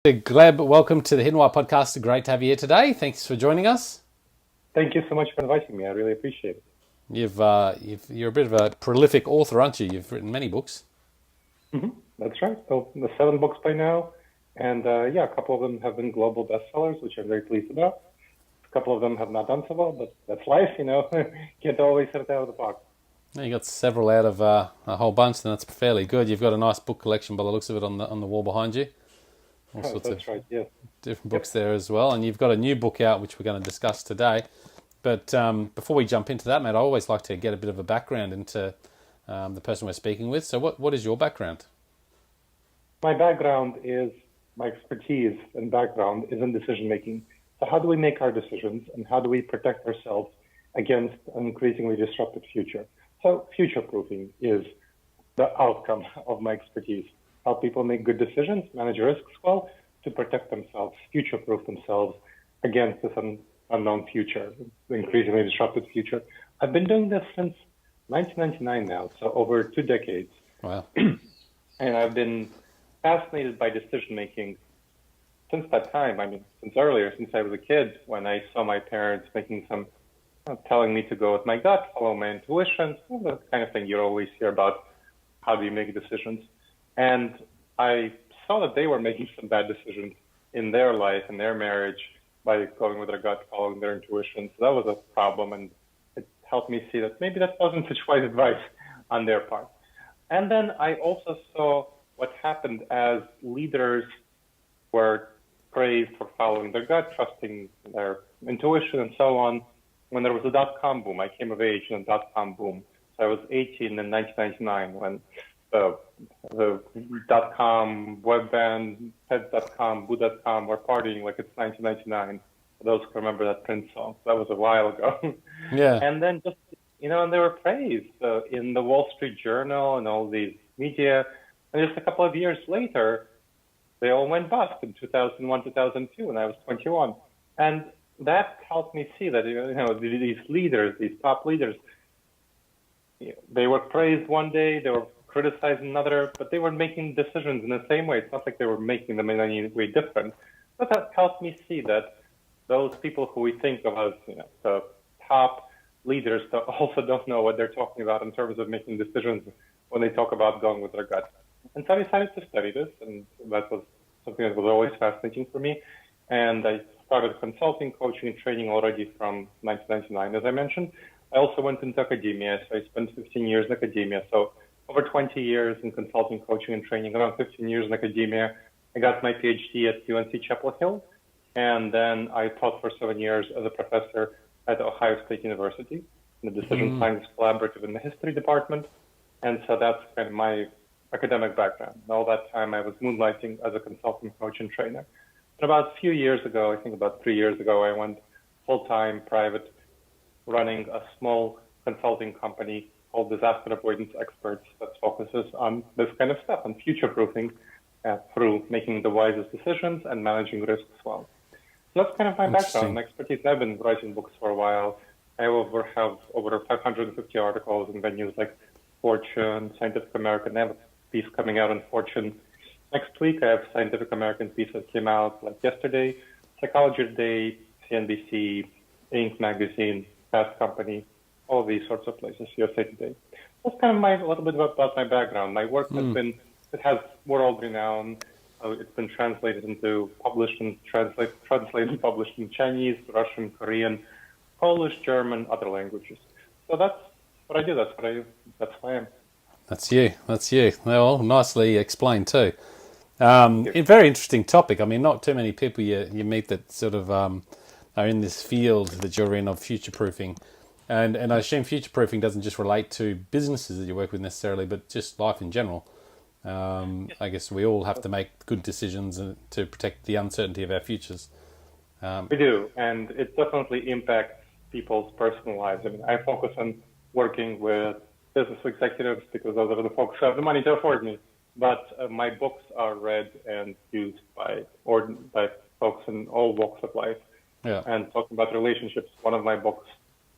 Gleb, welcome to the Hidden Wire podcast. Great to have you here today. Thanks for joining us. Thank you so much for inviting me. I really appreciate it. You're a bit of a prolific author, aren't you? You've written many books. That's right. So the 7 books by now, and a couple of them have been global bestsellers, which I'm very pleased about. A couple of them have not done so well, but that's life, Can't always hit it out of the park. You got several out of a whole bunch, and that's fairly good. You've got a nice book collection by the looks of it on the wall behind you. All sorts That's of right. Yes. different books there as well, and you've got a new book out which we're going to discuss today. But before we jump into that, mate, I always like to get a bit of a background into the person we're speaking with. So what is your background? My background is my expertise and background is in decision making. So how do we make our decisions, and how do we protect ourselves against an increasingly disrupted future? So future proofing is the outcome of my expertise. Help people make good decisions, manage risks well, to protect themselves, future-proof themselves against this unknown future, the increasingly disrupted future. I've been doing this since 1999 now, so over 2 decades. Wow. And I've been fascinated by decision-making since that time. I mean, since earlier, since I was a kid, when I saw my parents making telling me to go with my gut, follow my intuition, the kind of thing you always hear about, how do you make decisions. And I saw that they were making some bad decisions in their life, in their marriage, by going with their gut, following their intuition. So that was a problem, and it helped me see that maybe that wasn't such wise advice on their part. And then I also saw what happened as leaders were praised for following their gut, trusting their intuition, and so on. When there was a dot-com boom, I came of age in a dot-com boom. So I was 18 in 1999 when the .com, web band, pet.com, boo.com were partying like it's 1999. For those who remember that Prince song. That was a while ago. Yeah. And then and they were praised in the Wall Street Journal and all these media. And just a couple of years later, they all went bust in 2001, 2002, when I was 21. And that helped me see that, these leaders, these top leaders, they were praised one day, they were criticized another, but they were making decisions in the same way. It's not like they were making them in any way different. But that helped me see that those people who we think of as the top leaders also don't know what they're talking about in terms of making decisions when they talk about going with their gut. And so I decided to study this, and that was something that was always fascinating for me. And I started consulting, coaching, and training already from 1999, as I mentioned. I also went into academia, so I spent 15 years in academia. So over 20 years in consulting, coaching, and training, around 15 years in academia. I got my PhD at UNC Chapel Hill, and then I taught for 7 years as a professor at Ohio State University in the Decision Science Collaborative in the History Department. And so that's kind of my academic background. And all that time I was moonlighting as a consultant, coach, and trainer. And about a few years ago, I think about 3 years ago, I went full-time private, running a small consulting company called Disaster Avoidance Experts that focuses on this kind of stuff, on future-proofing through making the wisest decisions and managing risks well. So that's kind of my background and expertise. I've been writing books for a while. I have over 550 articles in venues like Fortune, Scientific American. I have a piece coming out in Fortune next week. I have Scientific American piece that came out like yesterday, Psychology Today, CNBC, Inc. magazine, Fast Company, all these sorts of places, USA Today. That's kind of a little bit about my background. My work has world renown. It's been translated into, translated and published in Chinese, Russian, Korean, Polish, German, other languages. So that's what I do. That's who I am. That's you. Well, nicely explained too. A very interesting topic. I mean, not too many people you meet that sort of are in this field that you're in of future-proofing. And I assume future-proofing doesn't just relate to businesses that you work with necessarily, but just life in general. I guess we all have to make good decisions to protect the uncertainty of our futures. We do, and it definitely impacts people's personal lives. I mean, I focus on working with business executives because those are the folks who have the money to afford me. But my books are read and used by folks in all walks of life. Yeah. And talking about relationships, one of my books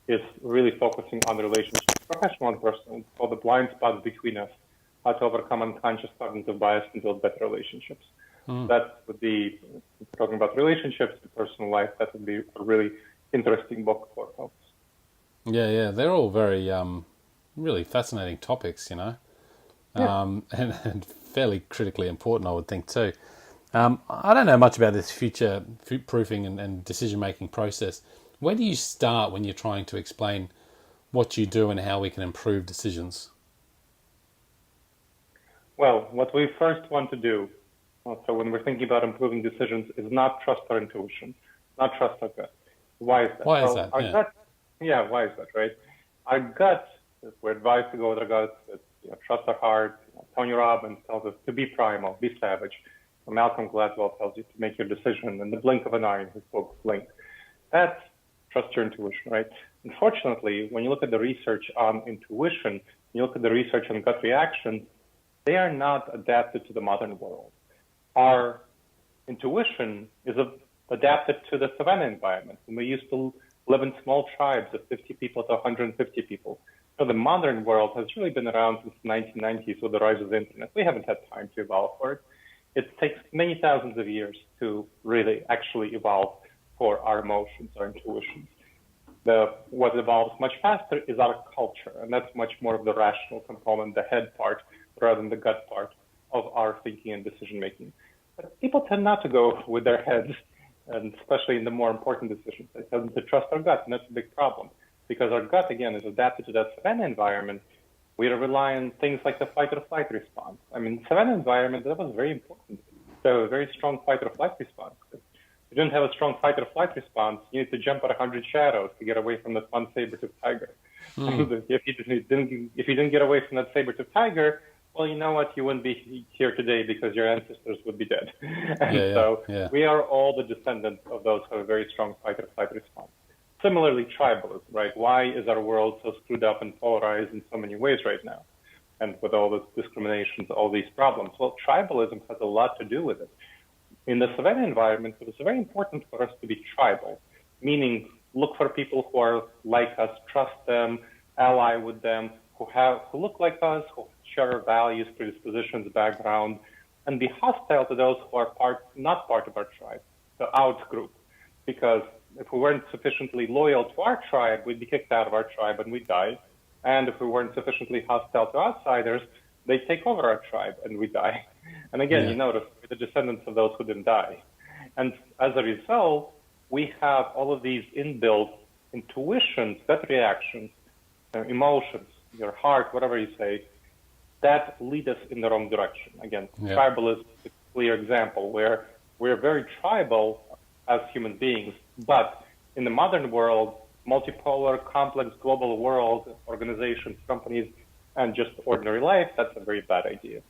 is really focusing on the relationships, professional and personal. It's called The Blind Spots Between Us, how to overcome unconscious cognitive bias and build better relationships. That would be, if we're talking about relationships, personal life, that would be a really interesting book for folks. Yeah, they're all very really fascinating topics, Yeah. and fairly critically important, I would think too. I don't know much about this future proofing and decision-making process. Where do you start when you're trying to explain what you do and how we can improve decisions? Well, what we first want to do, so when we're thinking about improving decisions, is not trust our intuition, not trust our gut. Why is that? Why is Well, that? our Yeah. gut, yeah, why is that, right? Our gut, if we're advised to go with our gut, trust our heart. Tony Robbins tells us to be primal, be savage. Malcolm Gladwell tells you to make your decision in the blink of an eye in his book, Blink. That's trust your intuition, right? Unfortunately, when you look at the research on intuition, you look at the research on gut reactions, they are not adapted to the modern world. Our intuition is adapted to the savanna environment. And we used to live in small tribes of 50 people to 150 people. So the modern world has really been around since the 1990s with the rise of the internet. We haven't had time to evolve for it. It takes many thousands of years to really actually evolve for our emotions, our intuitions. What evolves much faster is our culture, and that's much more of the rational component, the head part, rather than the gut part of our thinking and decision making. But people tend not to go with their heads, and especially in the more important decisions. They tend to trust our gut, and that's a big problem because our gut, again, is adapted to that savanna environment. We rely on things like the fight or flight response. I mean, savanna environment, that was very important. So a very strong fight or flight response. If you didn't have a strong fight or flight response, you need to jump at 100 shadows to get away from that one saber-toothed tiger. If you didn't get away from that saber-toothed tiger, well, you know what? You wouldn't be here today because your ancestors would be dead. And we are all the descendants of those who have a very strong fight or flight response. Similarly, tribalism, right? Why is our world so screwed up and polarized in so many ways right now? And with all the discriminations, all these problems. Well, tribalism has a lot to do with it. In the savanna environment, it was very important for us to be tribal, meaning look for people who are like us, trust them, ally with them, who look like us, who share our values, predispositions, background, and be hostile to those who are not part of our tribe, the out group. Because if we weren't sufficiently loyal to our tribe, we'd be kicked out of our tribe and we'd die. And if we weren't sufficiently hostile to outsiders, they'd take over our tribe and we'd die. And again, you notice we're the descendants of those who didn't die. And as a result, we have all of these inbuilt intuitions, gut reactions, emotions, your heart, whatever you say, that lead us in the wrong direction. Again, tribalism is a clear example where we're very tribal as human beings, but in the modern world, multipolar, complex, global world, organizations, companies, and just ordinary life, that's a very bad idea.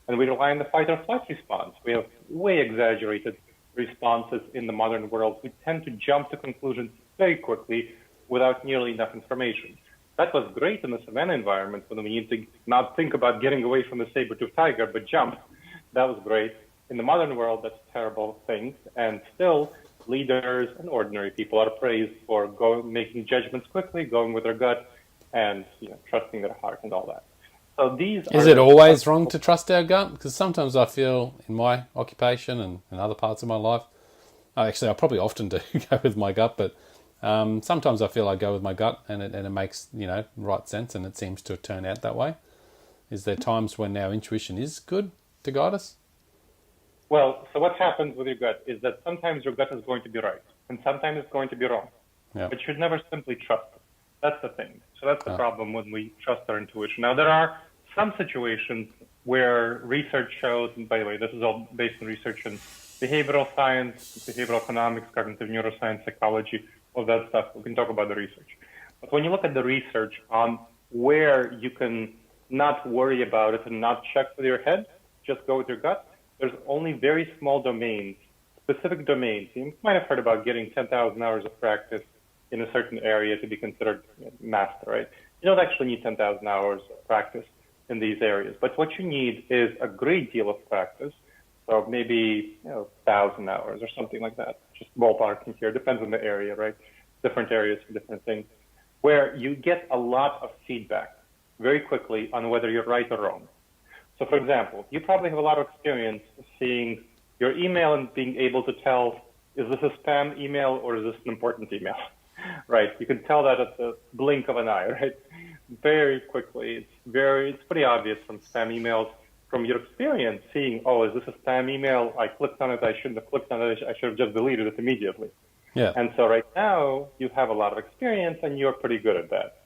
And we rely on the fight or flight response. We have way exaggerated responses in the modern world. We tend to jump to conclusions very quickly without nearly enough information. That was great in the savanna environment when we need to not think about getting away from the saber-toothed tiger, but jump. That was great. In the modern world, that's a terrible thing. And still, leaders and ordinary people are praised for making judgments quickly, going with their gut, and trusting their heart and all that. So is it always wrong to trust our gut? Because sometimes I feel in my occupation and in other parts of my life, I probably often do go with my gut, but sometimes I feel I go with my gut and it makes right sense, and it seems to turn out that way. Is there times when our intuition is good to guide us? Well, so what happens with your gut is that sometimes your gut is going to be right, and sometimes it's going to be wrong. But you should never simply trust it. That's the thing. So that's the problem when we trust our intuition. Now, there are some situations where research shows, and by the way, this is all based on research in behavioral science, behavioral economics, cognitive neuroscience, psychology, all that stuff. We can talk about the research. But when you look at the research on where you can not worry about it and not check with your head, just go with your gut, there's only very small domains, specific domains. You might have heard about getting 10,000 hours of practice in a certain area to be considered master, right? You don't actually need 10,000 hours of practice in these areas. But what you need is a great deal of practice. So maybe 1,000 hours or something like that. Just ballparking here. Depends on the area, right? Different areas for different things. Where you get a lot of feedback very quickly on whether you're right or wrong. So, for example, you probably have a lot of experience seeing your email and being able to tell, is this a spam email or is this an important email? Right? You can tell that at the blink of an eye, right? Very quickly. It's pretty obvious from spam emails, from your experience, seeing, oh, is this a spam email? I clicked on it. I shouldn't have clicked on it. I should have just deleted it immediately. Yeah. And so right now you have a lot of experience and you're pretty good at that.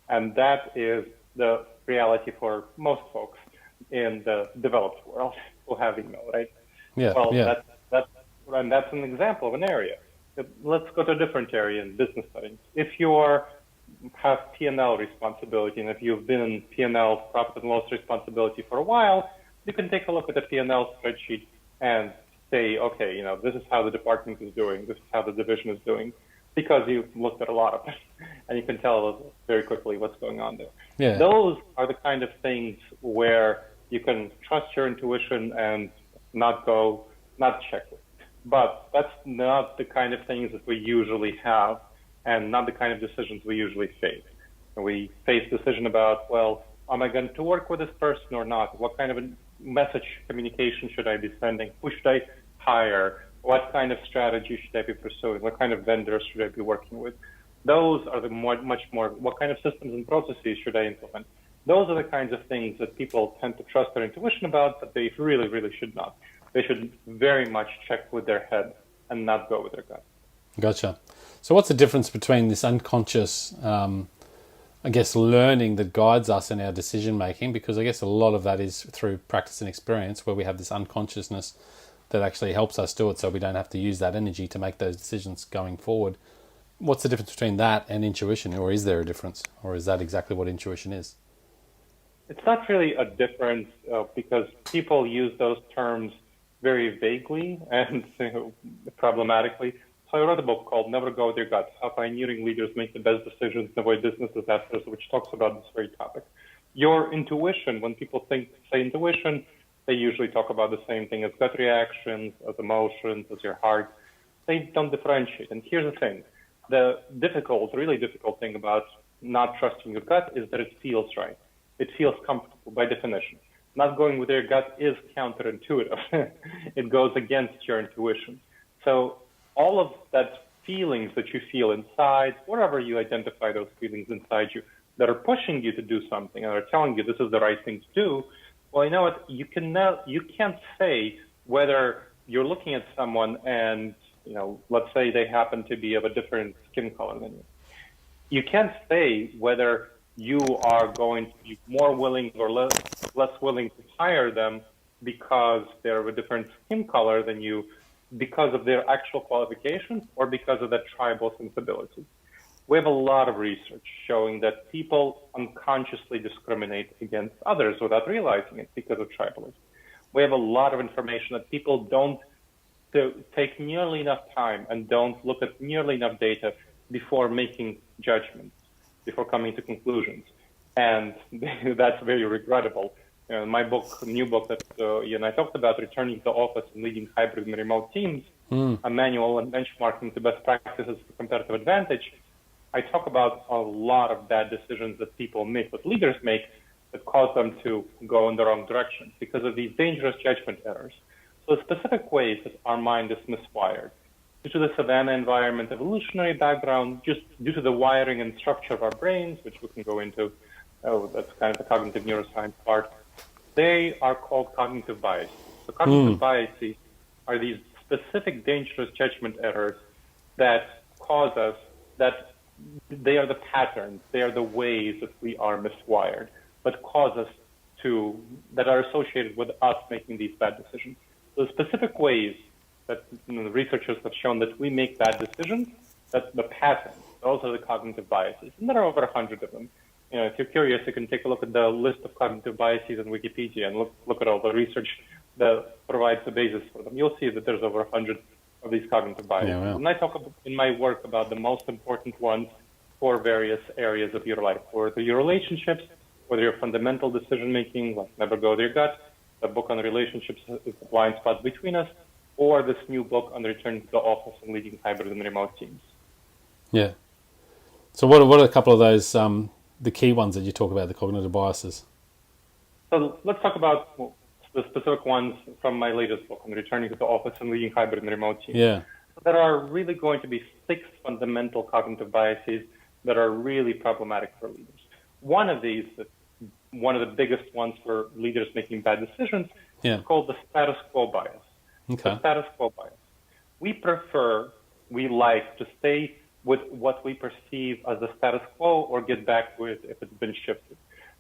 And that is the reality for most folks in the developed world who have email, right? Yeah. Well, yeah. that's an example of an area. Let's go to a different area in business settings. If you have P&L responsibility, and if you've been in P&L, profit and loss responsibility for a while, you can take a look at the P&L spreadsheet and say, okay, this is how the department is doing, this is how the division is doing, because you've looked at a lot of it, and you can tell very quickly what's going on there. Yeah. Those are the kind of things where you can trust your intuition and not check it. But that's not the kind of things that we usually have, and not the kind of decisions we usually face. We face decision about, well, am I going to work with this person or not? What kind of a message communication should I be sending? Who should I hire? What kind of strategy should I be pursuing? What kind of vendors should I be working with? Those are the much more, what kind of systems and processes should I implement? Those are the kinds of things that people tend to trust their intuition about, but they really, really should not. They should very much check with their head and not go with their gut. Gotcha. So what's the difference between this unconscious, learning that guides us in our decision making? Because I guess a lot of that is through practice and experience, where we have this unconsciousness that actually helps us do it so we don't have to use that energy to make those decisions going forward. What's the difference between that and intuition, or is there a difference, or is that exactly what intuition is? It's not really a difference because people use those terms very vaguely and problematically. So I wrote a book called Never Go With Your Gut, How Pioneering Leaders Make the Best Decisions and Avoid Business Disasters, which talks about this very topic. Your intuition, when people say intuition, they usually talk about the same thing as gut reactions, as emotions, as your heart. They don't differentiate. And here's the thing. The really difficult thing about not trusting your gut is that it feels right. It feels comfortable by definition. Not going with your gut is counterintuitive. It goes against your intuition. So all of that feelings that you feel inside, wherever you identify those feelings inside you that are pushing you to do something and are telling you this is the right thing to do, well, you know what? You can't say whether you're looking at someone and, let's say they happen to be of a different skin color than you. You can't say whether you are going to be more willing or less willing to hire them because they're of a different skin color than you, because of their actual qualifications or because of that tribal sensibility. We have a lot of research showing that people unconsciously discriminate against others without realizing it because of tribalism. We have a lot of information that people don't take nearly enough time and don't look at nearly enough data before making judgments, before coming to conclusions. And that's very regrettable. My new book that you and I talked about, Returning to the Office and Leading Hybrid and Remote Teams, a manual and benchmarking to best practices for competitive advantage, I talk about a lot of bad decisions that people make, that leaders make, that cause them to go in the wrong direction because of these dangerous judgment errors. So specific ways that our mind is miswired. Due to the savanna environment, evolutionary background, just due to the wiring and structure of our brains, which we can go into, that's kind of the cognitive neuroscience part, they are called cognitive bias. So cognitive biases are these specific dangerous judgment errors that cause us, that they are the patterns, they are the ways that we are miswired, but cause us that are associated with us making these bad decisions. So specific ways that the researchers have shown that we make bad decisions, that's the patterns, those are the cognitive biases. And there are over 100 of them. If you're curious, you can take a look at the list of cognitive biases on Wikipedia and look at all the research that provides the basis for them. You'll see that there's over 100 of these cognitive biases. Yeah, wow. And I talk in my work about the most important ones for various areas of your life, whether your relationships, whether your fundamental decision-making, like Never Go With Your Gut, the book on relationships is the blind spot between us, or this new book on Returning to the Office and Leading Hybrid and Remote Teams. Yeah. So what are a couple of those, the key ones that you talk about, the cognitive biases? So let's talk about the specific ones from my latest book on returning to the office and leading hybrid and remote teams. Yeah. There are really going to be 6 fundamental cognitive biases that are really problematic for leaders. One of these, one of the biggest ones for leaders making bad decisions, is called the status quo bias. Okay. The status quo bias. We like to stay with what we perceive as the status quo or get back to it if it's been shifted.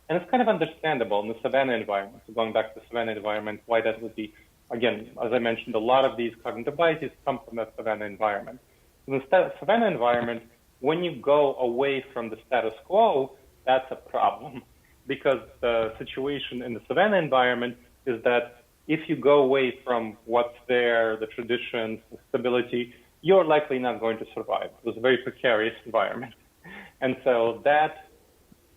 And it's kind of understandable in the Savannah environment. So going back to the Savannah environment, why that would be, again, as I mentioned, a lot of these cognitive biases come from the Savannah environment. In the Savannah environment, when you go away from the status quo, that's a problem, because the situation in the Savannah environment is that if you go away from what's there, the traditions, the stability, you're likely not going to survive. It's a very precarious environment. And so that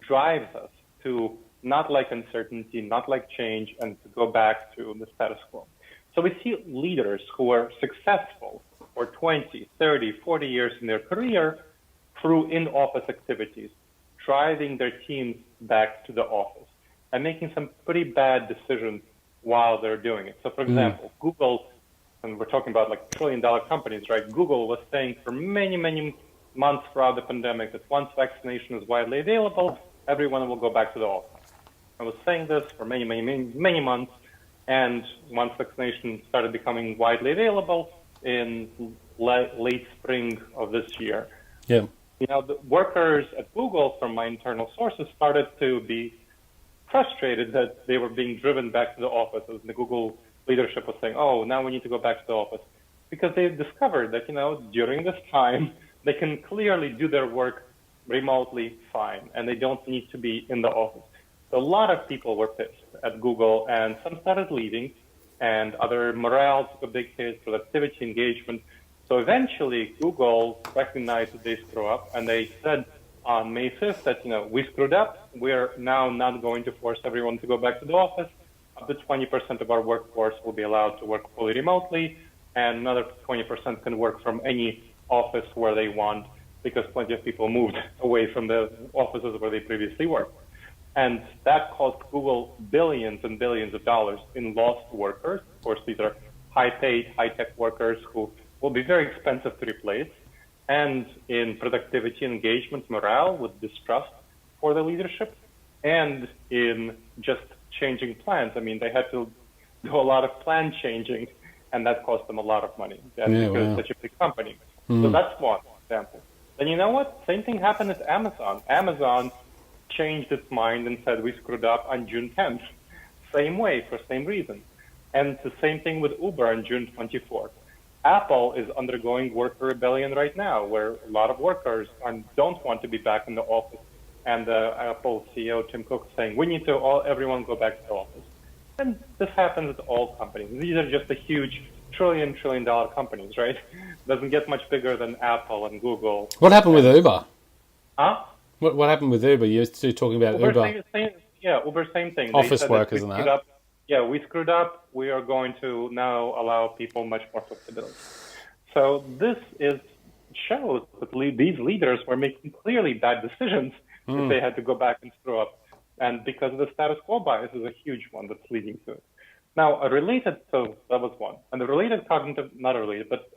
drives us to not like uncertainty, not like change, and to go back to the status quo. So we see leaders who are successful for 20, 30, 40 years in their career through in-office activities, driving their teams back to the office and making some pretty bad decisions while they're doing it. So for example, Google, and we're talking about like trillion-dollar companies, right? Google was saying for many, many months throughout the pandemic that once vaccination is widely available, everyone will go back to the office. I was saying this for many, many, many, many months, and once vaccination started becoming widely available in late spring of this year, the workers at Google, from my internal sources, started to be frustrated that they were being driven back to the office. As the Google leadership was saying, oh, now we need to go back to the office. Because they discovered that, during this time, they can clearly do their work remotely fine, and they don't need to be in the office. So a lot of people were pissed at Google, and some started leaving, and other morale took a big hit, productivity, engagement. So eventually, Google recognized that they screw up, and they said on May 5th that, we screwed up. We're now not going to force everyone to go back to the office. Up to 20% of our workforce will be allowed to work fully remotely, and another 20% can work from any office where they want, because plenty of people moved away from the offices where they previously worked. And that cost Google billions and billions of dollars in lost workers. Of course, these are high-paid, high-tech workers who will be very expensive to replace, and in productivity, engagement, morale, with distrust for the leadership, and in just changing plans. I mean, they had to do a lot of plan changing, and that cost them a lot of money. That's because it's such a big company. So that's one example. Then you know what? Same thing happened at Amazon. Amazon changed its mind and said we screwed up on June 10th. Same way, for same reason. And the same thing with Uber on June 24th. Apple is undergoing worker rebellion right now, where a lot of workers don't want to be back in the office. And Apple CEO Tim Cook is saying, we need to everyone go back to the office. And this happens at all companies. These are just a huge trillion-dollar companies, right? Doesn't get much bigger than Apple and Google. What happened with Uber? Huh? What happened with Uber? You're still talking about Uber. Uber, same thing. Office workers and that. We screwed up. We are going to now allow people much more flexibility. So this shows that these leaders were making clearly bad decisions if they had to go back and screw up. And because of the status quo bias is a huge one that's leading to it. Now, so that was one. And the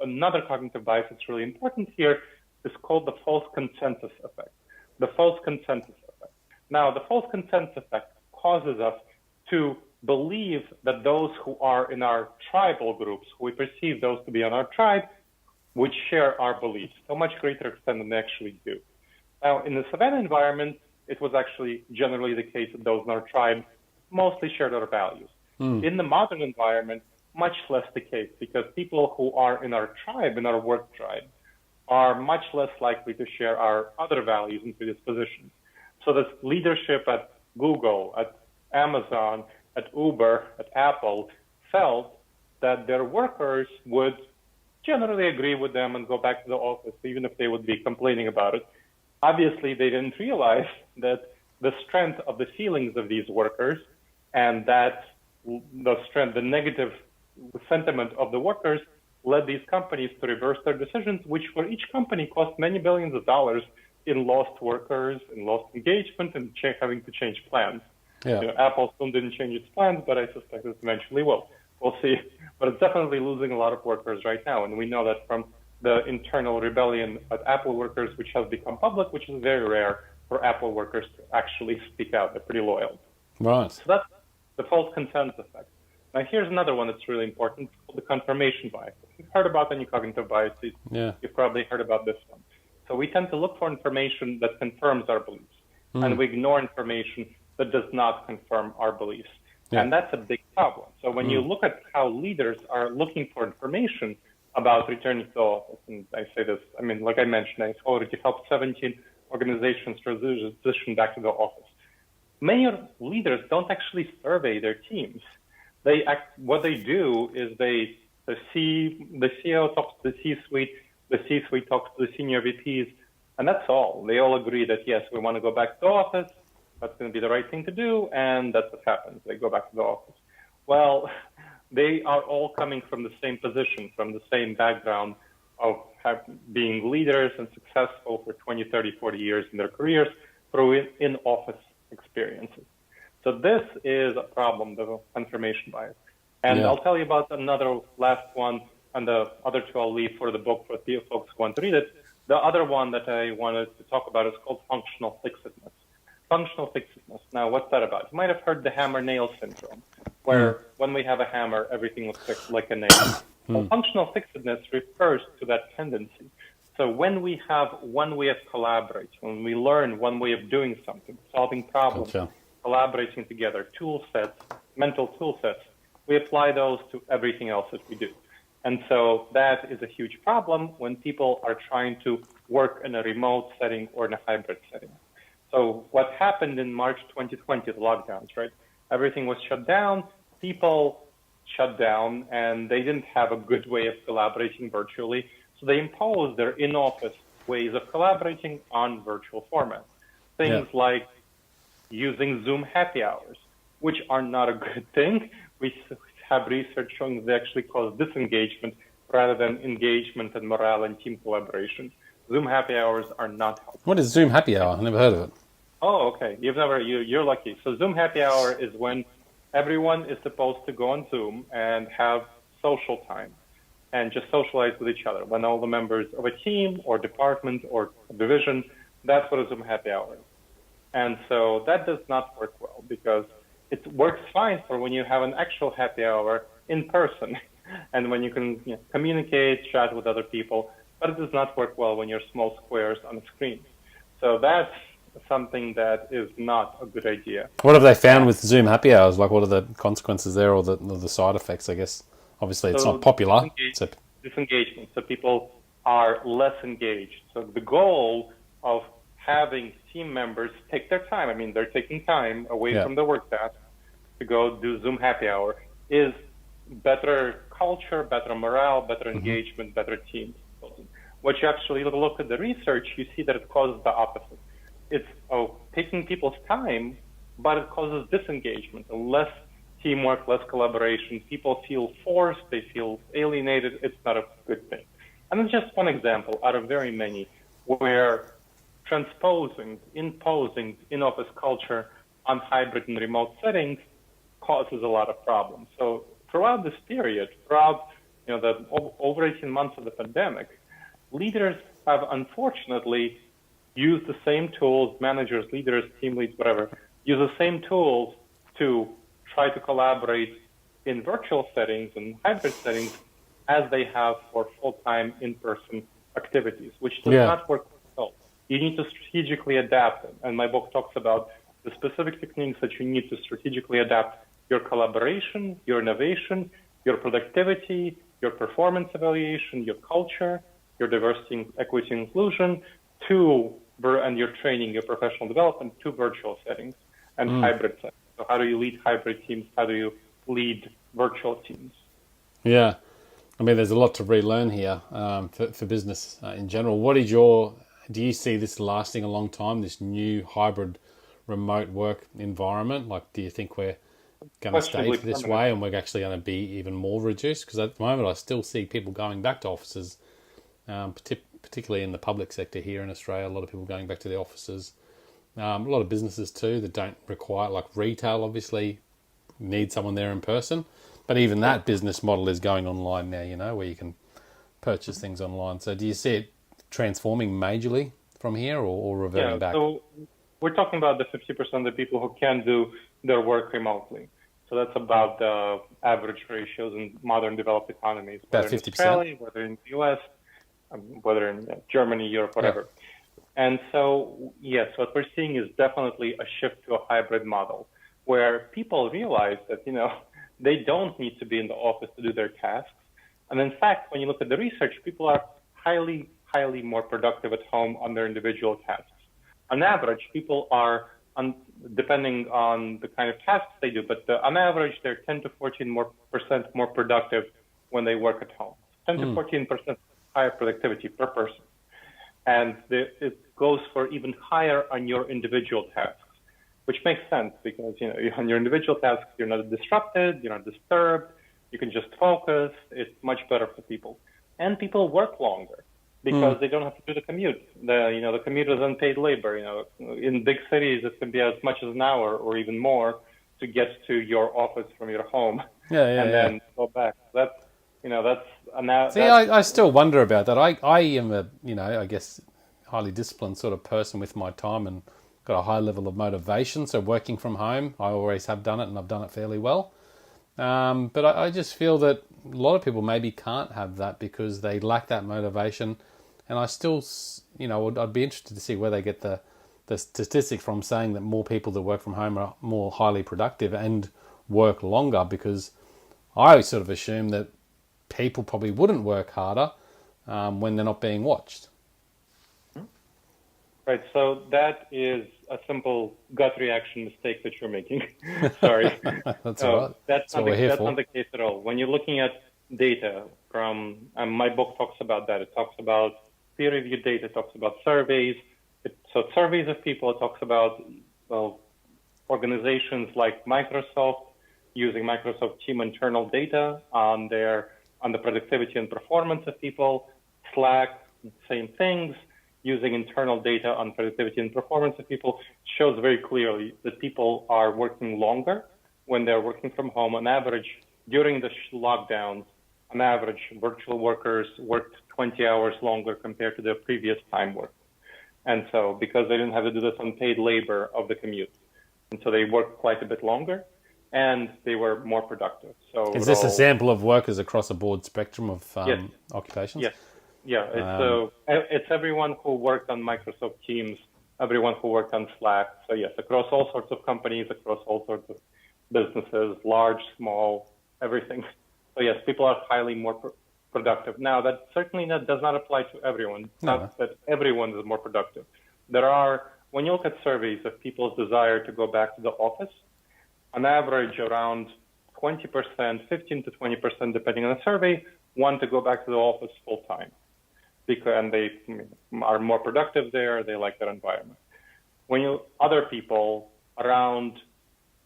another cognitive bias that's really important here is called the false consensus effect. The false consensus effect. Now, the false consensus effect causes us to believe that those who are in our tribal groups, who we perceive those to be on our tribe, would share our beliefs to a much greater extent than they actually do. Now, in the Savannah environment, it was actually generally the case that those in our tribe mostly shared our values. In the modern environment, much less the case, because people who are in our tribe, in our work tribe, are much less likely to share our other values and predispositions. So this leadership at Google, at Amazon, at Uber, at Apple, felt that their workers would generally agree with them and go back to the office, even if they would be complaining about it. Obviously, they didn't realize that the strength of the feelings of these workers and that the negative sentiment of the workers led these companies to reverse their decisions, which for each company cost many billions of dollars in lost workers, in lost engagement, and having to change plans. Yeah. Apple still didn't change its plans, but I suspect it eventually will. We'll see. But it's definitely losing a lot of workers right now. And we know that from the internal rebellion at Apple workers, which has become public, which is very rare for Apple workers to actually speak out. They're pretty loyal. Right. So that's the false consent effect. Now, here's another one that's really important. It's called the confirmation bias. If you've heard about any cognitive biases, Yeah. you've probably heard about this one. So we tend to look for information that confirms our beliefs, and we ignore information that does not confirm our beliefs. Yeah. And that's a big problem. So when you look at how leaders are looking for information about returning to office, and I say this, I mean, like I mentioned, I've already helped 17 organizations transition back to the office. Many leaders don't actually survey their teams. What they do is the CEO talks to the C-suite, the C-suite talks to the senior VPs, and that's all. They all agree that, yes, we want to go back to the office. That's going to be the right thing to do, and that's what happens. They go back to the office. Well, they are all coming from the same position, from the same background of being leaders and successful for 20, 30, 40 years in their careers through in-office experiences. So this is a problem, the confirmation bias. And I'll tell you about another last one, and the other two I'll leave for the book for the folks who want to read it. The other one that I wanted to talk about is called functional fixedness. Functional fixedness. Now, what's that about? You might have heard the hammer-nail syndrome, where when we have a hammer, everything looks like a nail. Well, functional fixedness refers to that tendency. So when we have one way of collaborating, when we learn one way of doing something, solving problems, collaborating together, tool sets, mental tool sets, we apply those to everything else that we do. And so that is a huge problem when people are trying to work in a remote setting or in a hybrid setting. So what happened in March 2020, the lockdowns, right? Everything was shut down, people shut down, and they didn't have a good way of collaborating virtually. So they imposed their in-office ways of collaborating on virtual formats. Things like using Zoom happy hours, which are not a good thing. We have research showing they actually cause disengagement rather than engagement and morale and team collaboration. Zoom happy hours are not helpful. What is Zoom happy hour? I never heard of it. Oh, okay. You're lucky. So Zoom happy hour is when everyone is supposed to go on Zoom and have social time and just socialize with each other. When all the members of a team or department or division, that's what a Zoom happy hour is. And so that does not work well because it works fine for when you have an actual happy hour in person and when you can communicate, chat with other people, but it does not work well when you're small squares on a screen. So that's something that is not a good idea. What have they found with Zoom happy hours? Like, what are the consequences there, or the side effects? I guess obviously it's not popular. Disengagement. So people are less engaged. So the goal of having team members take their time. I mean, they're taking time away from the work task to go do Zoom happy hour. Is better culture, better morale, better engagement, better team building. What you actually look at the research, you see that it causes the opposite. It's taking people's time, but it causes disengagement, less teamwork, less collaboration. People feel forced, they feel alienated. It's not a good thing. And it's just one example out of very many where imposing in-office culture on hybrid and remote settings causes a lot of problems. So throughout this period, the over 18 months of the pandemic, leaders have unfortunately used the same tools, managers, leaders, team leads, whatever, use the same tools to try to collaborate in virtual settings and hybrid settings as they have for full-time in-person activities, which does not work well. You need to strategically adapt it. And my book talks about the specific techniques that you need to strategically adapt your collaboration, your innovation, your productivity, your performance evaluation, your culture, your diversity, equity, inclusion, and your training, your professional development to virtual settings and hybrid settings. So how do you lead hybrid teams? How do you lead virtual teams? Yeah. I mean, there's a lot to relearn here for business in general. Do you see this lasting a long time, this new hybrid remote work environment? Like, do you think we're going to stay this way and we're actually going to be even more reduced? Because at the moment I still see people going back to offices, particularly in the public sector here in Australia, a lot of people going back to the offices. A lot of businesses too that don't require, like retail obviously, need someone there in person. But even that business model is going online now, where you can purchase things online. So do you see it transforming majorly from here or reverting back? So we're talking about the 50% of the people who can do their work remotely. So that's about the average ratios in modern developed economies. About whether 50%? in Australia, whether in the US, whether in Germany, Europe, whatever. And so, yes, what we're seeing is definitely a shift to a hybrid model where people realize that, they don't need to be in the office to do their tasks. And in fact, when you look at the research, people are highly, highly more productive at home on their individual tasks. On average, people are, depending on the kind of tasks they do, but on average, they're 10 to 14% more productive when they work at home. 10 to 14% higher productivity per person. And it goes for even higher on your individual tasks, which makes sense because, on your individual tasks, you're not disrupted, you're not disturbed, you can just focus. It's much better for people. And people work longer because they don't have to do the commute. The commute is unpaid labor. In big cities, it can be as much as an hour or even more to get to your office from your home then go back. See, I still wonder about that. I am I guess, highly disciplined sort of person with my time and got a high level of motivation. So working from home, I always have done it and I've done it fairly well. But I just feel that a lot of people maybe can't have that because they lack that motivation. And I still, I'd be interested to see where they get the statistic from saying that more people that work from home are more highly productive and work longer, because I sort of assume that people probably wouldn't work harder when they're not being watched. Right, so that is a simple gut reaction mistake that you're making. Sorry. That's all right. That's not the case at all. When you're looking at data from, my book talks about that. It talks about peer-reviewed data, it talks about surveys. So surveys of people, it talks about organizations like Microsoft using Microsoft Team internal data on the productivity and performance of people. Slack, same things. Using internal data on productivity and performance of people shows very clearly that people are working longer when they're working from home. On average, during the lockdowns, on average, virtual workers worked 20 hours longer compared to their previous time work. And so, because they didn't have to do this unpaid labor of the commute. And so they worked quite a bit longer and they were more productive. So is this a sample of workers across a broad spectrum of occupations? Yes. Yeah, it's everyone who worked on Microsoft Teams, everyone who worked on Slack. So yes, across all sorts of companies, across all sorts of businesses, large, small, everything. So yes, people are highly more productive. Now, that certainly does not apply to everyone. It's not that everyone is more productive. When you look at surveys of people's desire to go back to the office, on average, around 20%, 15 to 20%, depending on the survey, want to go back to the office full time. And they are more productive there, they like their environment. Other people, around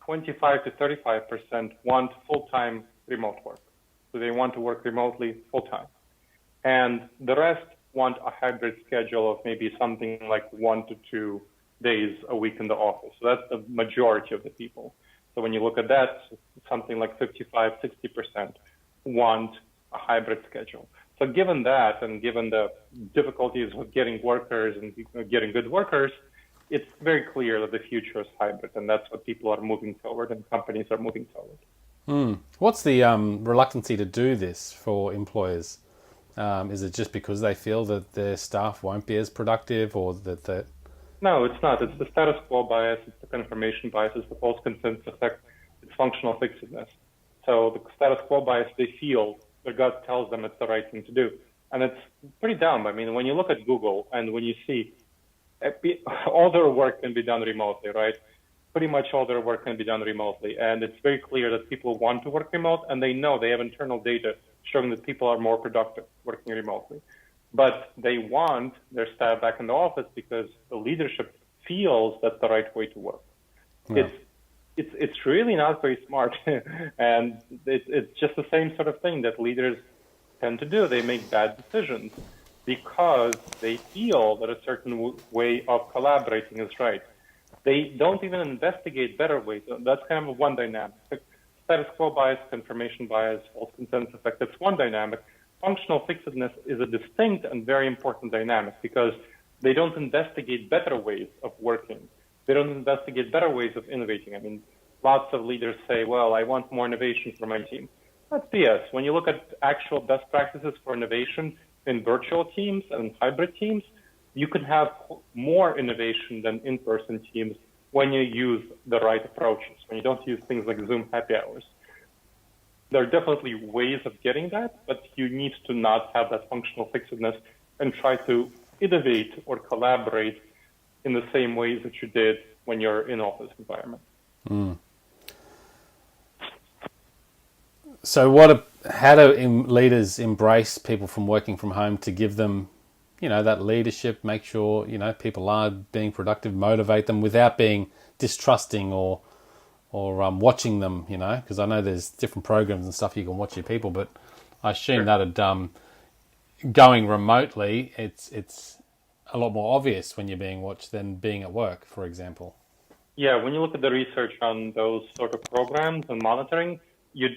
25 to 35% want full-time remote work. So they want to work remotely full-time. And the rest want a hybrid schedule of maybe something like 1 to 2 days a week in the office. So that's the majority of the people. So when you look at that, something like 55, 60% want a hybrid schedule. So given that, and given the difficulties with getting workers and getting good workers, it's very clear that the future is hybrid, and that's what people are moving toward and companies are moving toward. What's the reluctancy to do this for employers? Is it just because they feel that their staff won't be as productive, or that? No, it's not. It's the status quo bias, it's the confirmation bias, it's the false consensus effect, it's functional fixedness. So the status quo bias, they feel their gut tells them it's the right thing to do. And it's pretty dumb. I mean, when you look at Google and when you see all their work can be done remotely, right? Pretty much all their work can be done remotely. And it's very clear that people want to work remote, and they know they have internal data showing that people are more productive working remotely. But they want their staff back in the office because the leadership feels that's the right way to work. Yeah. It's really not very smart, and it's just the same sort of thing that leaders tend to do. They make bad decisions because they feel that a certain way of collaborating is right. They don't even investigate better ways. That's kind of one dynamic. Status quo bias, confirmation bias, false consensus effect, that's one dynamic. Functional fixedness is a distinct and very important dynamic because they don't investigate better ways of working. They don't investigate better ways of innovating. I mean, lots of leaders say, well, I want more innovation for my team. That's BS. When you look at actual best practices for innovation in virtual teams and hybrid teams, you can have more innovation than in-person teams when you use the right approaches, when you don't use things like Zoom happy hours. There are definitely ways of getting that, but you need to not have that functional fixedness and try to innovate or collaborate in the same ways that you did when you're in office environment. Mm. So how do leaders embrace people from working from home to give them, that leadership, make sure, people are being productive, motivate them without being distrusting or watching them, because I know there's different programs and stuff you can watch your people, but I assume that going remotely, it's a lot more obvious when you're being watched than being at work, for example. Yeah, when you look at the research on those sort of programs and monitoring, you'd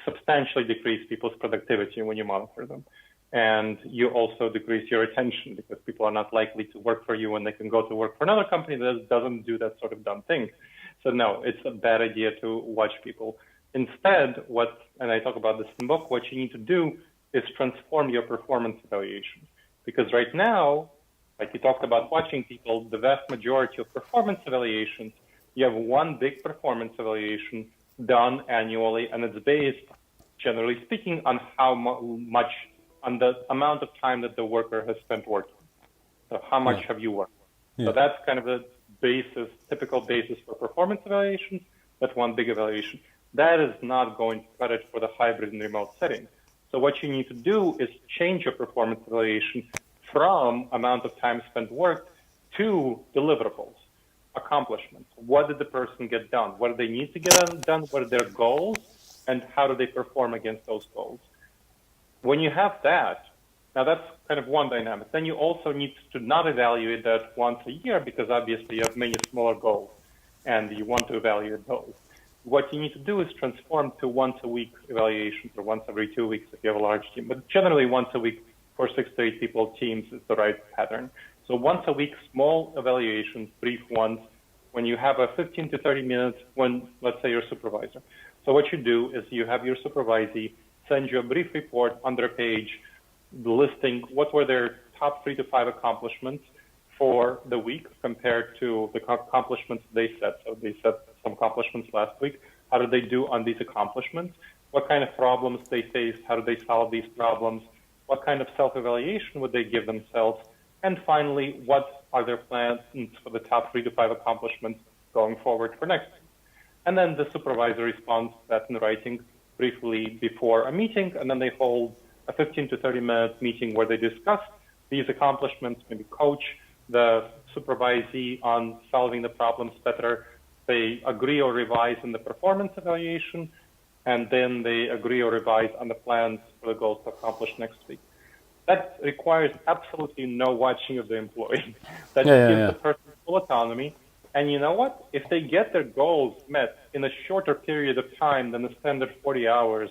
substantially decrease people's productivity when you monitor them. And you also decrease your attention because people are not likely to work for you when they can go to work for another company that doesn't do that sort of dumb thing. So no, it's a bad idea to watch people. Instead, and I talk about this in the book, what you need to do is transform your performance evaluation. Because right now, like you talked about watching people, the vast majority of performance evaluations, you have one big performance evaluation done annually, and it's based, generally speaking, on how much, on the amount of time that the worker has spent working. So how much have you worked? Yeah. So that's kind of the typical basis for performance evaluations. That's one big evaluation. That is not going to cut it for the hybrid and remote setting. So what you need to do is change your performance evaluation from amount of time spent worked to deliverables, accomplishments. What did the person get done? What do they need to get done? What are their goals? And how do they perform against those goals? When you have that, now that's kind of one dynamic. Then you also need to not evaluate that once a year because obviously you have many smaller goals and you want to evaluate those. What you need to do is transform to once a week evaluations or once every 2 weeks if you have a large team. But generally once a week for 6 to 8 people teams is the right pattern. So once a week, small evaluations, brief ones, when you have a 15 to 30 minutes when, let's say, you're a supervisor. So what you do is you have your supervisee send you a brief report under a page listing what were their top 3 to 5 accomplishments for the week compared to the accomplishments they set. So they set some accomplishments last week. How did they do on these accomplishments? What kind of problems they faced? How do they solve these problems? What kind of self-evaluation would they give themselves? And finally, what are their plans for the top 3 to 5 accomplishments going forward for next week? And then the supervisor responds to that in writing briefly before a meeting, and then they hold a 15 to 30-minute meeting where they discuss these accomplishments, maybe coach the supervisee on solving the problems better. They agree or revise in the performance evaluation, and then they agree or revise on the plans for the goals to accomplish next week. That requires absolutely no watching of the employee. That gives the person full autonomy. And you know what? If they get their goals met in a shorter period of time than the standard 40 hours,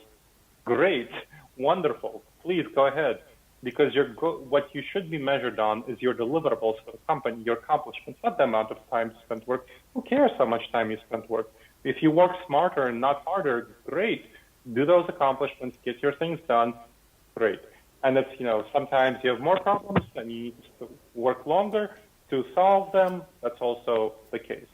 great, wonderful. Please go ahead. Because what you should be measured on is your deliverables for the company, your accomplishments, not the amount of time spent work. Who cares how much time you spent work? If you work smarter and not harder, great. Do those accomplishments, get your things done, great. And it's, sometimes you have more problems and you need to work longer to solve them. That's also the case.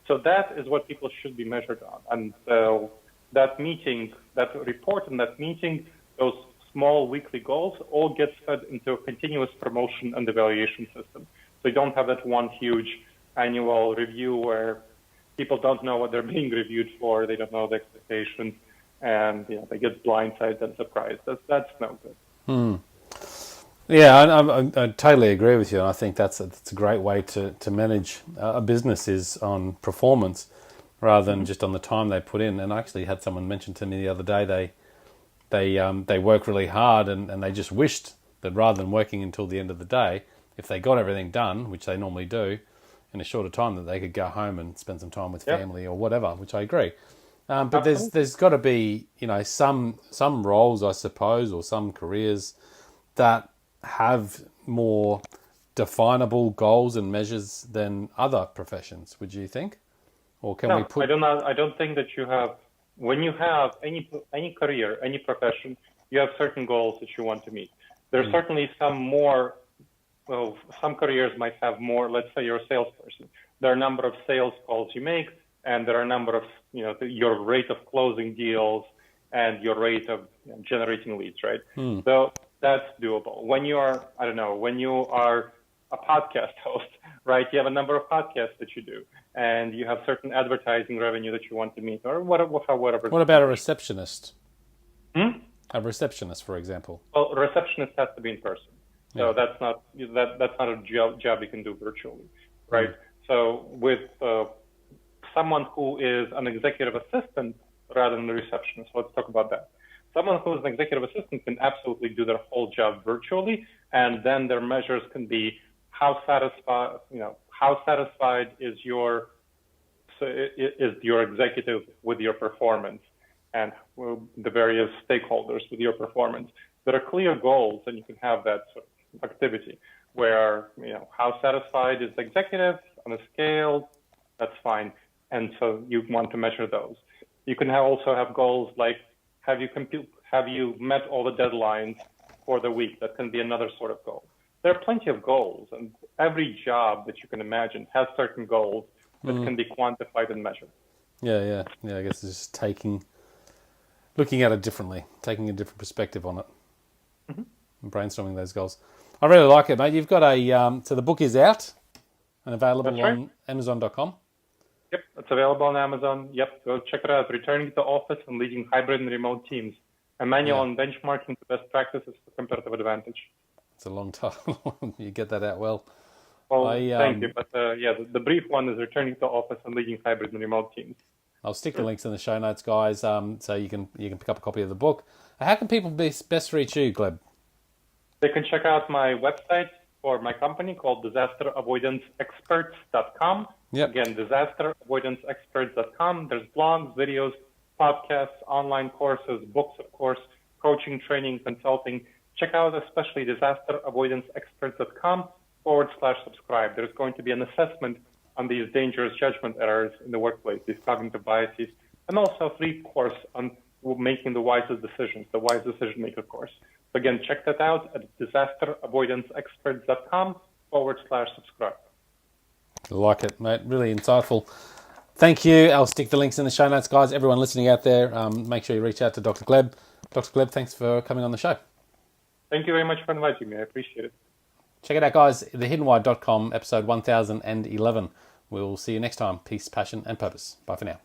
So that is what people should be measured on. And that meeting, that report and that meeting, those small weekly goals all get fed into a continuous promotion and evaluation system. So you don't have that one huge annual review where people don't know what they're being reviewed for, they don't know the expectations, and they get blindsided and surprised. That's no good. Yeah, I totally agree with you. I think that's a great way to manage a business is on performance rather than just on the time they put in. And I actually had someone mention to me the other day they work really hard and they just wished that rather than working until the end of the day, if they got everything done, which they normally do, in a shorter time that they could go home and spend some time with Yep. family or whatever, which I agree. But Absolutely. there's got to be, some roles, I suppose, or some careers that have more definable goals and measures than other professions. Would you think, or can we No, put? I don't think that you have. When you have any career, any profession, you have certain goals that you want to meet. There are certainly some more. Well, some careers might have more. Let's say you're a salesperson. There are a number of sales calls you make, and there are a number of your rate of closing deals and your rate of generating leads, right? So that's doable. When you are, I don't know, when you are a podcast host, right? You have a number of podcasts that you do, and you have certain advertising revenue that you want to meet, or whatever. What about a receptionist? Hmm? A receptionist, for example. Well, a receptionist has to be in person, so Yeah. that's not a job you can do virtually, right? So with someone who is an executive assistant rather than a receptionist, let's talk about that. Someone who is an executive assistant can absolutely do their whole job virtually, and then their measures can be how satisfied is your executive with your performance, and the various stakeholders with your performance. There are clear goals, and you can have that sort of activity where how satisfied is the executive on a scale. That's fine, and so you want to measure those. You can also have goals like have you met all the deadlines for the week? That can be another sort of goal. There are plenty of goals, and every job that you can imagine has certain goals that can be quantified and measured. Yeah. I guess it's just looking at it differently, taking a different perspective on it, and brainstorming those goals. I really like it, mate. You've got so the book is out and available That's right. on Amazon.com. Yep, it's available on Amazon. Yep, go check it out. Returning to office and leading hybrid and remote teams. A manual on benchmarking the best practices for competitive advantage. It's a long title. You get that out well. Well, thank you. But the brief one is returning to office and leading hybrid and remote teams. I'll stick the links in the show notes, guys, so you can pick up a copy of the book. How can people best reach you, Gleb? They can check out my website for my company called disasteravoidanceexperts.com. Yep. Again, disasteravoidanceexperts.com. There's blogs, videos, podcasts, online courses, books, of course, coaching, training, consulting. Check out especially disasteravoidanceexperts.com/subscribe. There's going to be an assessment on these dangerous judgment errors in the workplace, these cognitive biases, and also a free course on making the wisest decisions, the wise decision maker course. So again, check that out at disasteravoidanceexperts.com/subscribe. I like it, mate. Really insightful. Thank you. I'll stick the links in the show notes, guys. Everyone listening out there, make sure you reach out to Dr. Gleb. Dr. Gleb, thanks for coming on the show. Thank you very much for inviting me. I appreciate it. Check it out, guys. thehiddenwhy.com, episode 1011. We'll see you next time. Peace, passion, and purpose. Bye for now.